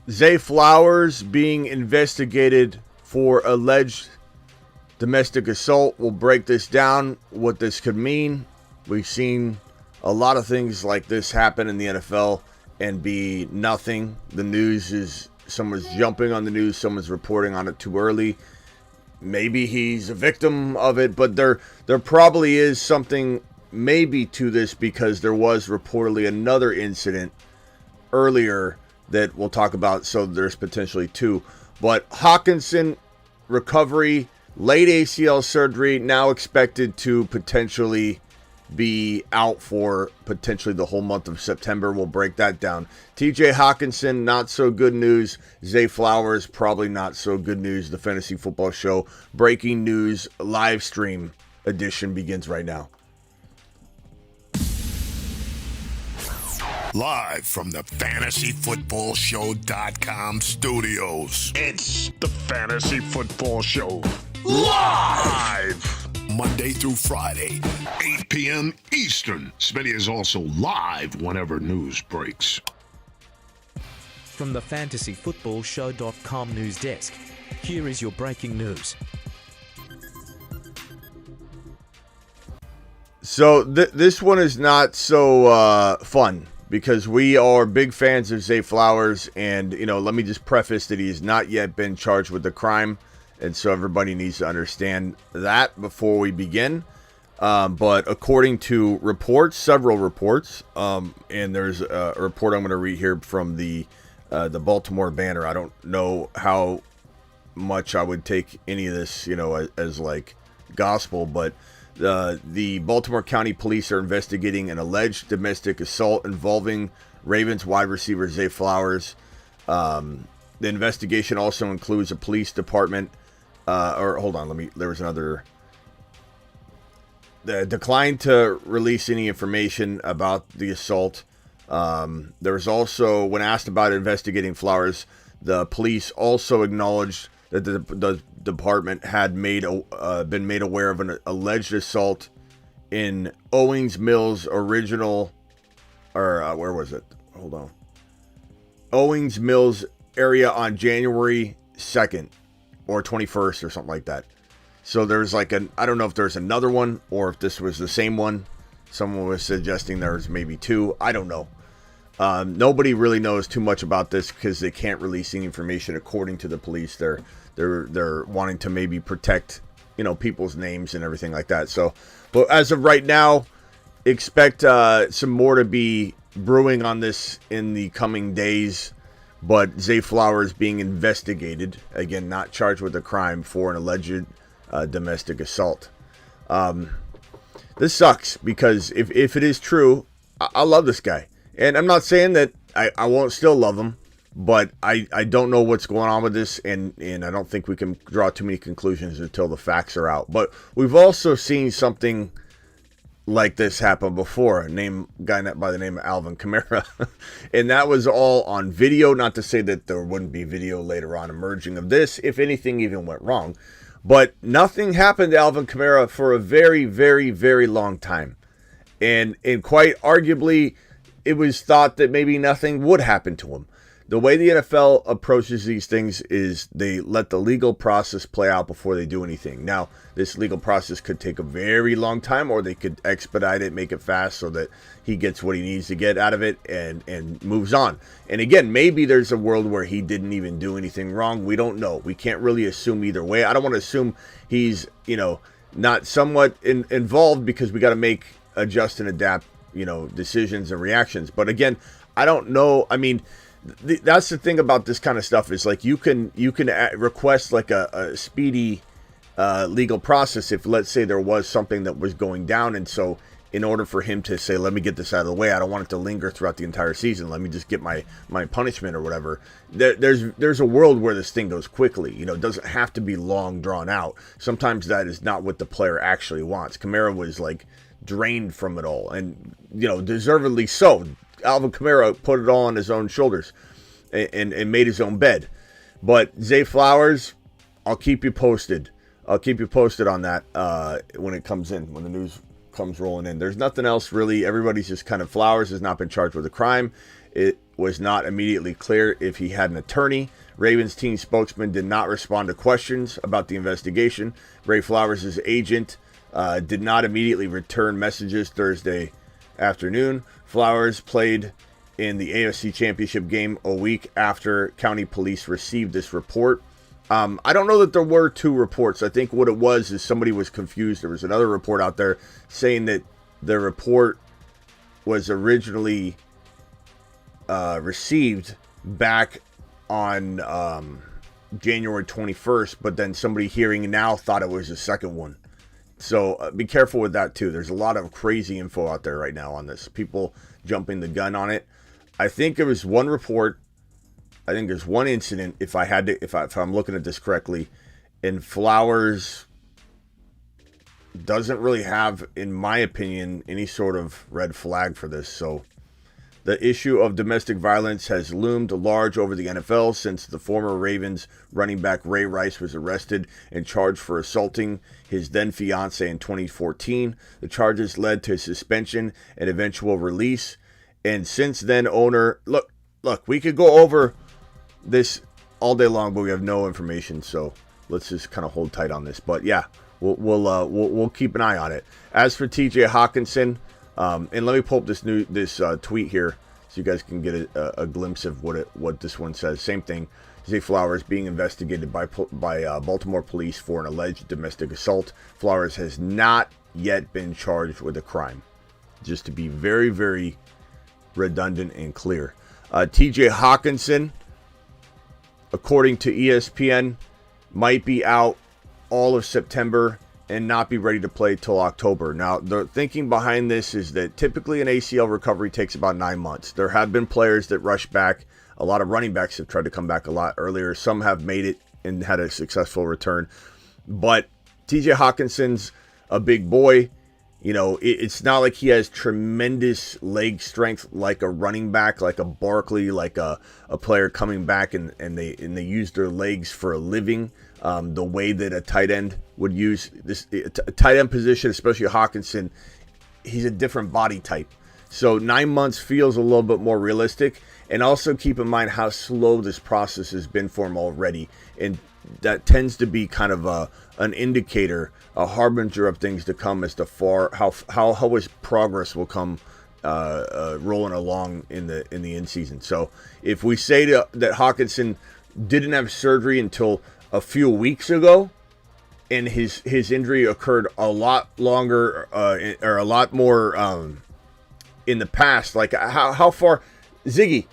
Zay Flowers being investigated for alleged domestic assault. We'll break this down, what this could mean. We've seen a lot of things like this happen in the NFL and be nothing. The news is someone's jumping on the news, someone's reporting on it too early. Maybe he's a victim of it, but there probably is something maybe to this, because there was reportedly another incident earlier that we'll talk about, so there's potentially two. But Hockenson recovery, late ACL surgery, now expected to potentially be out for potentially the whole month of September. We'll break that down. TJ Hockenson, not so good news. Zay Flowers, probably not so good news. The Fantasy Football Show breaking news live stream edition begins right now. Live from the FantasyFootballShow.com studios. It's the Fantasy Football Show. Live! Monday through Friday, 8 p.m. Eastern. Smitty is also live whenever news breaks. From the FantasyFootballShow.com news desk, here is your breaking news. So this one is not so fun, because we are big fans of Zay Flowers, and let me just preface that he has not yet been charged with a crime, and so everybody needs to understand that before we begin. But according to reports, several reports, and there's a report I'm going to read here from the Baltimore Banner. I don't know how much I would take any of this, as like gospel, but the Baltimore County Police are investigating an alleged domestic assault involving Ravens wide receiver Zay Flowers. The investigation also includes a police department. There was another. They declined to release any information about the assault. There was also, when asked about investigating Flowers, the police also acknowledged that the department had been made aware of an alleged assault in Owings Mills Owings Mills area on January 2nd or 21st or something like that. So there's I don't know if there's another one or if this was the same one. Someone was suggesting there's maybe two. I don't know. Nobody really knows too much about this because they can't release any information. According to the police, they're wanting to maybe protect, people's names and everything like that. So, but as of right now, expect some more to be brewing on this in the coming days. But Zay Flowers being investigated, again, not charged with a crime, for an alleged domestic assault. This sucks, because if it is true, I love this guy. And I'm not saying that I won't still love him, but I don't know what's going on with this, and I don't think we can draw too many conclusions until the facts are out. But we've also seen something like this happen before, a guy by the name of Alvin Kamara. And that was all on video. Not to say that there wouldn't be video later on emerging of this, if anything even went wrong. But nothing happened to Alvin Kamara for a very, very, very long time. And quite arguably, it was thought that maybe nothing would happen to him. The way the NFL approaches these things is they let the legal process play out before they do anything. Now, this legal process could take a very long time, or they could expedite it, make it fast so that he gets what he needs to get out of it and moves on. And again, maybe there's a world where he didn't even do anything wrong. We don't know. We can't really assume either way. I don't want to assume he's, not somewhat involved, because we got to adjust and adapt, decisions and reactions. But again, I don't know. I mean, that's the thing about this kind of stuff, is you can request a speedy legal process if, let's say, there was something that was going down, and so in order for him to say, let me get this out of the way, I don't want it to linger throughout the entire season, let me just get my punishment or whatever. There's a world where this thing goes quickly. It doesn't have to be long drawn out. Sometimes that is not what the player actually wants. Kamara was drained from it all, and deservedly so. Alvin Kamara put it all on his own shoulders and made his own bed. But Zay Flowers, I'll keep you posted. I'll keep you posted on that when it comes in, when the news comes rolling in. There's nothing else really. Everybody's just kind of, Flowers has not been charged with a crime. It was not immediately clear if he had an attorney. Ravens team spokesman did not respond to questions about the investigation. Zay Flowers' agent did not immediately return messages Thursday afternoon. Flowers played in the AFC Championship game a week after county police received this report. I don't know that there were two reports. I think what it was is somebody was confused. There was another report out there saying that the report was originally received back on January 21st, but then somebody hearing now thought it was the second one. So be careful with that too. There's a lot of crazy info out there right now on this. People jumping the gun on it. I think there was one report. I think there's one incident, if I'm looking at this correctly, and Flowers doesn't really have, in my opinion, any sort of red flag for this. So the issue of domestic violence has loomed large over the NFL since the former Ravens running back Ray Rice was arrested and charged for assaulting his then fiancee in 2014. The charges led to suspension and eventual release. And since then, owner, look, we could go over this all day long, but we have no information, so let's just kind of hold tight on this. But yeah, we'll keep an eye on it. As for TJ Hockenson, and let me pull up this tweet here so you guys can get a glimpse of what this one says. Same thing. Zay Flowers being investigated by Baltimore police for an alleged domestic assault. Flowers has not yet been charged with a crime. Just to be very, very redundant and clear. TJ Hockenson, according to ESPN, might be out all of September and not be ready to play till October. Now, the thinking behind this is that typically an ACL recovery takes about 9 months. There have been players that rush back. A lot of running backs have tried to come back a lot earlier. Some have made it and had a successful return. But TJ Hawkinson's a big boy. You know, it's not like he has tremendous leg strength like a running back, like a Barkley, like a player coming back and they use their legs for a living. The way that a tight end would use this a tight end position, especially Hockenson, he's a different body type. So 9 months feels a little bit more realistic. And also keep in mind how slow this process has been for him already. And that tends to be kind of an indicator, a harbinger of things to come as to how his progress will come rolling along in the end season. So if we say that Hockenson didn't have surgery until a few weeks ago, and his injury occurred a lot longer or a lot more in the past, like how far, Ziggy,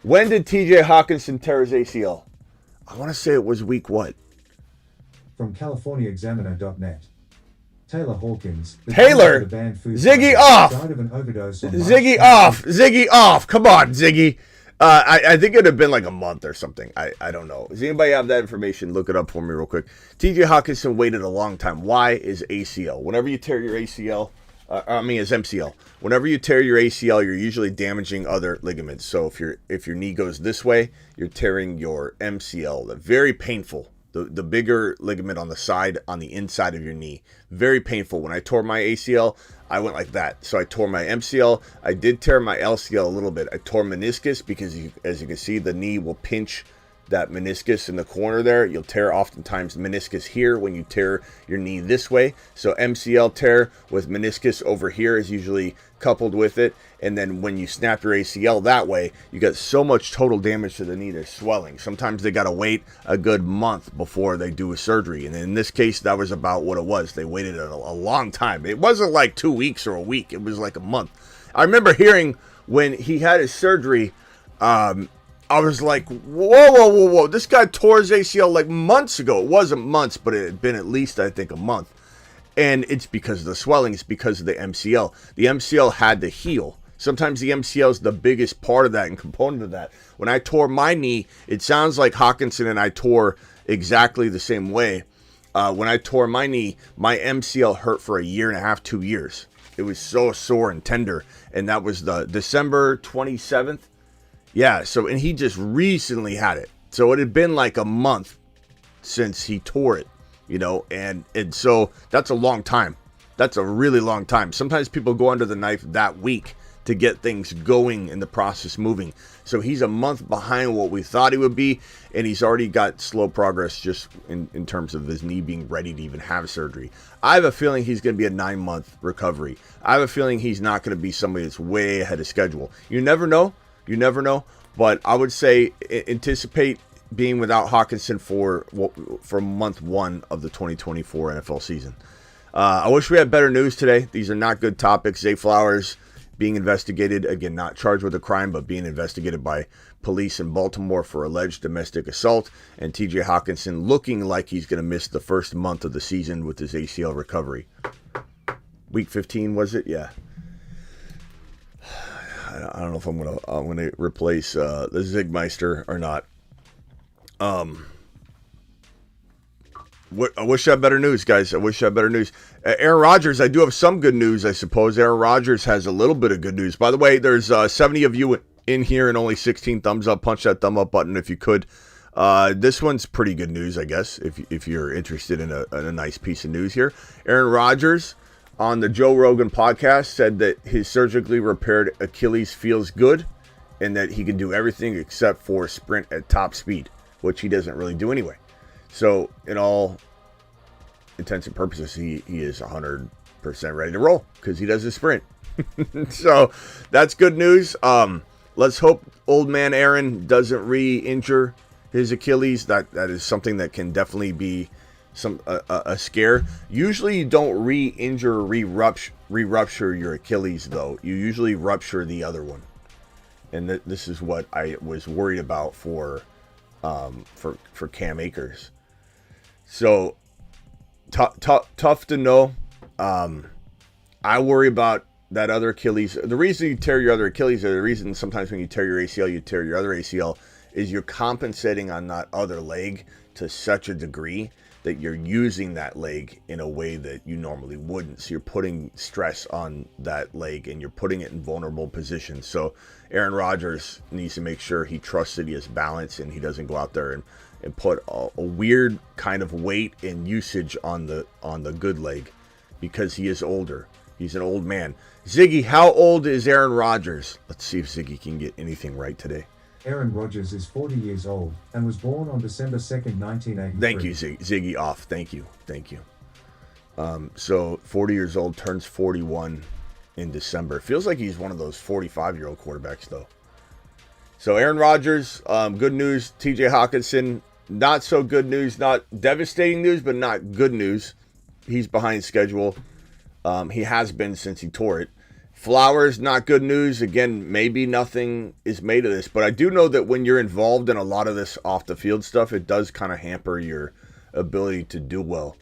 when did TJ Hockenson tear his ACL? I want to say it was week what? From CaliforniaExaminer.net. Taylor Hawkins. Taylor! Ziggy off! Died of an overdose on Ziggy off! Ziggy off! Come on, Ziggy! I think it would have been like a month or something. I don't know. Does anybody have that information? Look it up for me real quick. TJ Hockenson waited a long time. Why is ACL? Whenever you tear your ACL, it's MCL. Whenever you tear your ACL, you're usually damaging other ligaments. So if your knee goes this way, you're tearing your MCL. They're very painful. The bigger ligament on the side, on the inside of your knee. Very painful. When I tore my ACL, I went like that. So I tore my MCL. I did tear my LCL a little bit. I tore meniscus because, as you can see, the knee will pinch that meniscus in the corner there. You'll tear oftentimes meniscus here when you tear your knee this way. So MCL tear with meniscus over here is usually coupled with it. And then when you snap your ACL that way, you got so much total damage to the knee, there's swelling. Sometimes they got to wait a good month before they do a surgery. And in this case, that was about what it was. They waited a long time. It wasn't like 2 weeks or a week. It was like a month. I remember hearing when he had his surgery, I was like, whoa. This guy tore his ACL like months ago. It wasn't months, but it had been at least, I think, a month. And it's because of the swelling. It's because of the MCL. The MCL had to heal. Sometimes the MCL is the biggest part of that and component of that. When I tore my knee, it sounds like Hockenson and I tore exactly the same way. When I tore my knee, my MCL hurt for a year and a half, 2 years. It was so sore and tender. And that was the December 27th. Yeah, so, and he just recently had it. So it had been like a month since he tore it, you know, and so that's a long time. That's a really long time. Sometimes people go under the knife that week to get things going and the process moving. So he's a month behind what we thought he would be, and he's already got slow progress just in terms of his knee being ready to even have surgery. I have a feeling he's going to be a 9-month recovery. I have a feeling he's not going to be somebody that's way ahead of schedule. You never know. You never know. But I would say anticipate being without Hockenson for month 1 of the 2024 NFL season. I wish we had better news today. These are not good topics. Zay Flowers being investigated, again, not charged with a crime, but being investigated by police in Baltimore for alleged domestic assault, and TJ Hockenson looking like he's going to miss the first month of the season with his ACL recovery. Week 15, was it? Yeah. I don't know if I'm gonna replace the Zigmeister or not. I wish I had better news, guys. I wish I had better news. Aaron Rodgers, I do have some good news, I suppose. Aaron Rodgers has a little bit of good news. By the way, there's 70 of you in here and only 16 thumbs up. Punch that thumb up button if you could. This one's pretty good news, I guess, if you're interested in a nice piece of news here. Aaron Rodgers on the Joe Rogan podcast said that his surgically repaired Achilles feels good and that he can do everything except for sprint at top speed, which he doesn't really do anyway. So, in all intents and purposes, he is 100% ready to roll because he does a sprint. So, that's good news. Let's hope old man Aaron doesn't re-injure his Achilles. That is something that can definitely be a scare. Usually, you don't re-injure or re-rupture your Achilles, though. You usually rupture the other one. And this is what I was worried about for Cam Akers. So tough to know. I worry about that other Achilles. The reason you tear your other Achilles, or the reason sometimes when you tear your ACL, you tear your other ACL, is you're compensating on that other leg to such a degree that you're using that leg in a way that you normally wouldn't. So you're putting stress on that leg and you're putting it in vulnerable positions. So Aaron Rodgers needs to make sure he trusts that he has balance and he doesn't go out there and put a weird kind of weight and usage on the good leg, because he is older. He's an old man. Ziggy, how old is Aaron Rodgers? Let's see if Ziggy can get anything right today. Aaron Rodgers is 40 years old and was born on December 2nd, 1983. Thank you, Ziggy off. Thank you. So 40 years old, turns 41 in December. Feels like he's one of those 45-year-old quarterbacks, though. So Aaron Rodgers, good news. TJ Hockenson, not so good news. Not devastating news, but not good news. He's behind schedule. He has been since he tore it. Flowers, not good news. Again, maybe nothing is made of this, but I do know that when you're involved in a lot of this off the field stuff, it does kind of hamper your ability to do well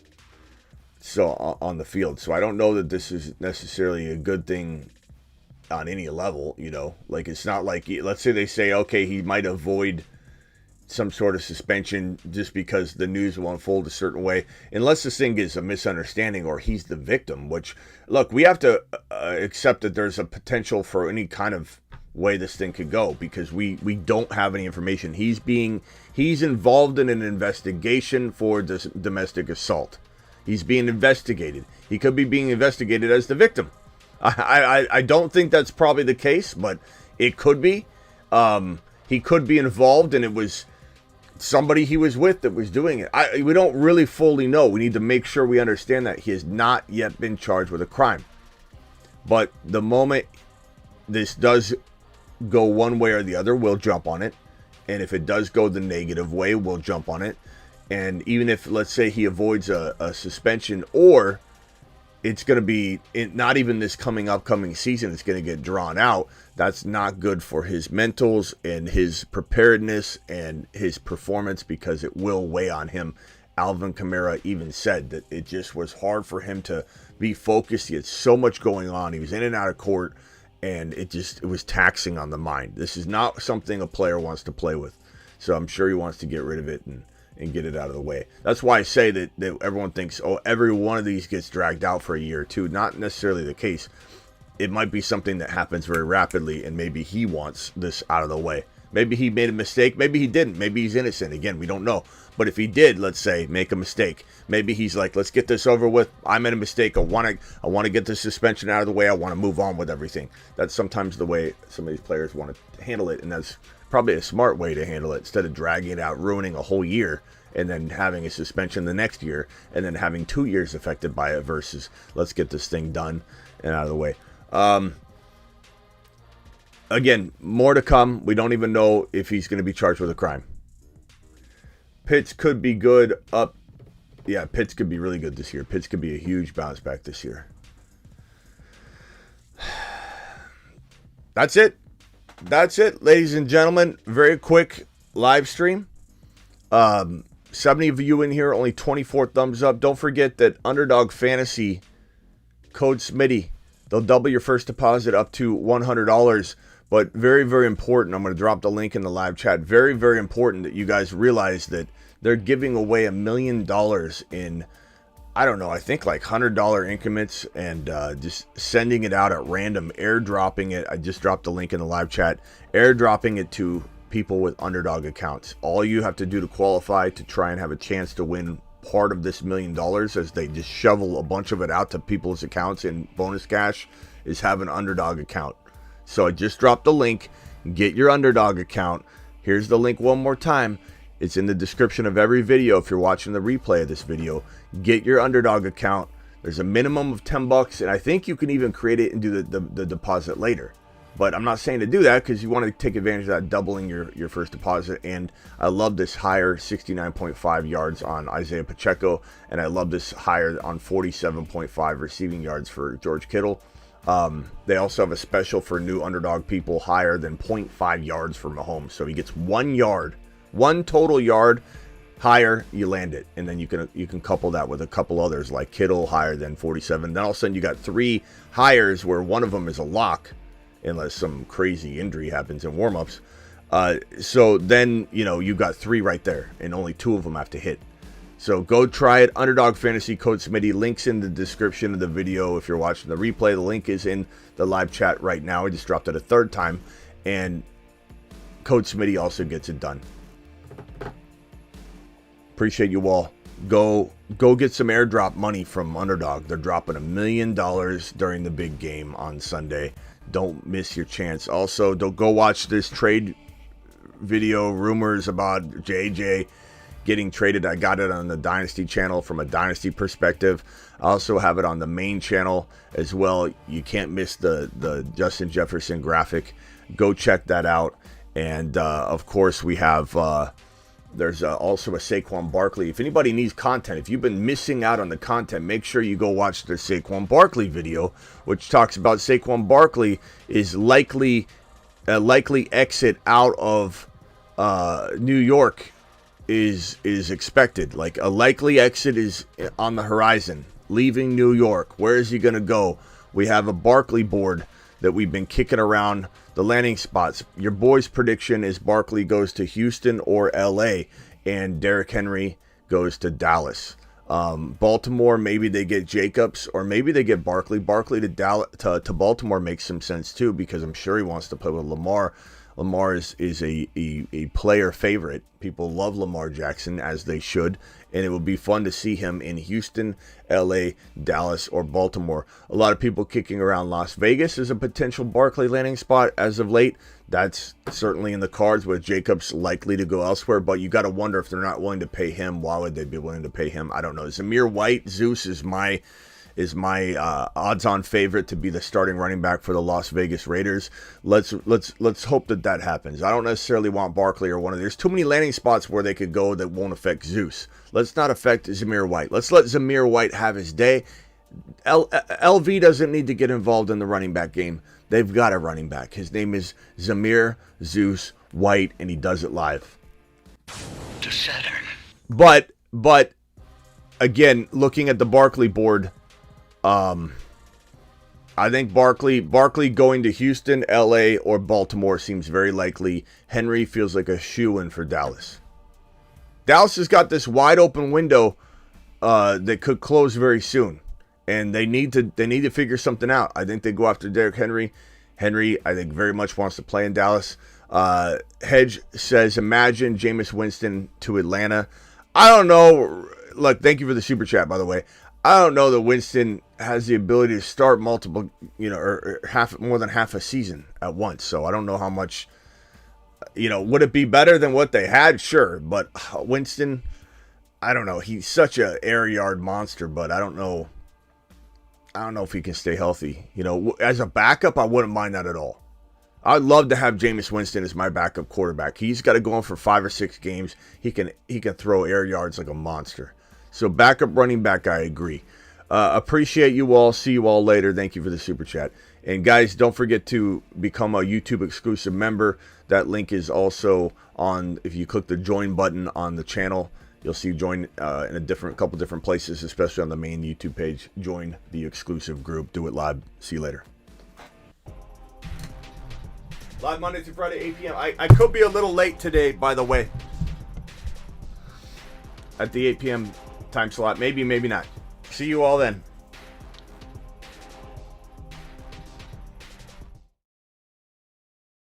on the field. So I don't know that this is necessarily a good thing on any level, like it's not like, let's say they say, okay, he might avoid some sort of suspension just because the news will unfold a certain way, unless this thing is a misunderstanding or he's the victim, which, look, we have to accept that there's a potential for any kind of way this thing could go, because we don't have any information. He's involved in an investigation for this domestic assault. He's being investigated. He could be being investigated as the victim. I don't think that's probably the case, but it could be. He could be involved, and it was somebody he was with that was doing it. We don't really fully know. We need to make sure we understand that he has not yet been charged with a crime. But the moment this does go one way or the other, we'll jump on it. And if it does go the negative way, we'll jump on it. And even if, let's say, he avoids a suspension, or it's going to be not even this upcoming season, it's going to get drawn out, that's not good for his mentals and his preparedness and his performance, because it will weigh on him. Alvin Kamara even said that it just was hard for him to be focused. He had so much going on. He was in and out of court, and it was taxing on the mind. This is not something a player wants to play with. So I'm sure he wants to get rid of it and get it out of the way. That's why I say that everyone thinks, every one of these gets dragged out for a year or two. Not necessarily the case. It might be something that happens very rapidly, and maybe he wants this out of the way. Maybe he made a mistake. Maybe he didn't. Maybe he's innocent. Again, we don't know. But if he did, let's say, make a mistake, maybe he's like, let's get this over with. I made a mistake. I want to get the suspension out of the way. I want to move on with everything. That's sometimes the way some of these players want to handle it, and that's probably a smart way to handle it instead of dragging it out, ruining a whole year, and then having a suspension the next year, and then having 2 years affected by it versus let's get this thing done and out of the way. Again, more to come. We don't even know if he's going to be charged with a crime. Pitts could be good up. Yeah, Pitts could be really good this year. Pitts could be a huge bounce back this year. That's it. That's it, ladies and gentlemen. Very quick live stream. 70 of you in here, only 24 thumbs up. Don't forget that Underdog Fantasy, code Smitty. They'll double your first deposit up to $100. But very, very important. I'm going to drop the link in the live chat. Very, very important that you guys realize that they're giving away $1 million in, I don't know, I think like $100 increments, and just sending it out at random, airdropping it. I just dropped the link in the live chat. Airdropping it to people with Underdog accounts. All you have to do to qualify to try and have a chance to win part of this $1 million, as they just shovel a bunch of it out to people's accounts in bonus cash, is have an Underdog account. So I just dropped the link. Get your Underdog account. Here's the link one more time. It's in the description of every video if you're watching the replay of this video. Get your Underdog account. There's a minimum of $10, and I think you can even create it and do the deposit later. But I'm not saying to do that because you want to take advantage of that, doubling your first deposit. And I love this higher 69.5 yards on Isaiah Pacheco, and I love this higher on 47.5 receiving yards for George Kittle. They also have a special for new Underdog people, higher than 0.5 yards for Mahomes. So he gets 1 yard, 1 total yard higher, you land it. And then you can couple that with a couple others like Kittle higher than 47. Then all of a sudden you got 3 hires where one of them is a lock unless some crazy injury happens in warmups. So then, you've got 3 right there and only 2 of them have to hit. So go try it. Underdog Fantasy, code Smitty. Links in the description of the video. If you're watching the replay, the link is in the live chat right now. I just dropped it a 3rd time. And code Smitty also gets it done. Appreciate you all. Go get some airdrop money from Underdog. They're dropping $1 million during the big game on Sunday. Don't miss your chance. Also, don't go watch this trade video, rumors about JJ getting traded. I got it on the Dynasty channel from a Dynasty perspective. I also have it on the main channel as well. You can't miss the Justin Jefferson graphic. Go check that out. And of course, we have there's also a Saquon Barkley. If anybody needs content, if you've been missing out on the content, make sure you go watch the Saquon Barkley video, which talks about Saquon Barkley is likely exit out of New York is expected. Like a likely exit is on the horizon, leaving New York. Where is he going to go? We have a Barkley board that we've been kicking around the landing spots. Your boy's prediction is Barkley goes to Houston or LA, and Derrick Henry goes to Dallas. Baltimore, maybe they get Jacobs, or maybe they get Barkley. Barkley to Baltimore makes some sense too, because I'm sure he wants to play with Lamar. Lamar is a player favorite. People love Lamar Jackson, as they should, and it would be fun to see him in Houston, LA, Dallas, or Baltimore. A lot of people kicking around Las Vegas as a potential Barkley landing spot as of late. That's certainly in the cards, with Jacobs likely to go elsewhere, but you got to wonder if they're not willing to pay him. Why would they be willing to pay him? I don't know. Zamir White, Zeus is my odds-on favorite to be the starting running back for the Las Vegas Raiders. Let's hope that happens. I don't necessarily want Barkley or one of. There's too many landing spots where they could go that won't affect Zeus. Let's not affect Zamir White. Let's let Zamir White have his day. LV doesn't need to get involved in the running back game. They've got a running back. His name is Zamir Zeus White, and he does it live. To Saturn. But again, looking at the Barkley board, I think Barkley going to Houston, LA, or Baltimore seems very likely. Henry feels like a shoo-in for Dallas. Dallas has got this wide open window that could close very soon, and they need to figure something out. I think they go after Derrick Henry. Henry, I think, very much wants to play in Dallas. Hedge says, imagine Jameis Winston to Atlanta. I don't know. Look, thank you for the super chat, by the way. I don't know that Winston has the ability to start multiple, or more than half a season at once. So I don't know how much, would it be better than what they had? Sure. But Winston, I don't know. He's such a air yard monster, but I don't know if he can stay healthy. As a backup, I wouldn't mind that at all. I'd love to have Jameis Winston as my backup quarterback. He's got to go on for 5 or 6 games. He can throw air yards like a monster. So backup running back, I agree. Appreciate you all. See you all later. Thank you for the super chat. And guys, don't forget to become a YouTube exclusive member. That link is also on, if you click the join button on the channel, you'll see join in a couple different places, especially on the main YouTube page. Join the exclusive group. Do it live. See you later. Live Monday through Friday, 8 p.m. I could be a little late today, by the way. At the 8 p.m. time slot. Maybe, maybe not. See you all then.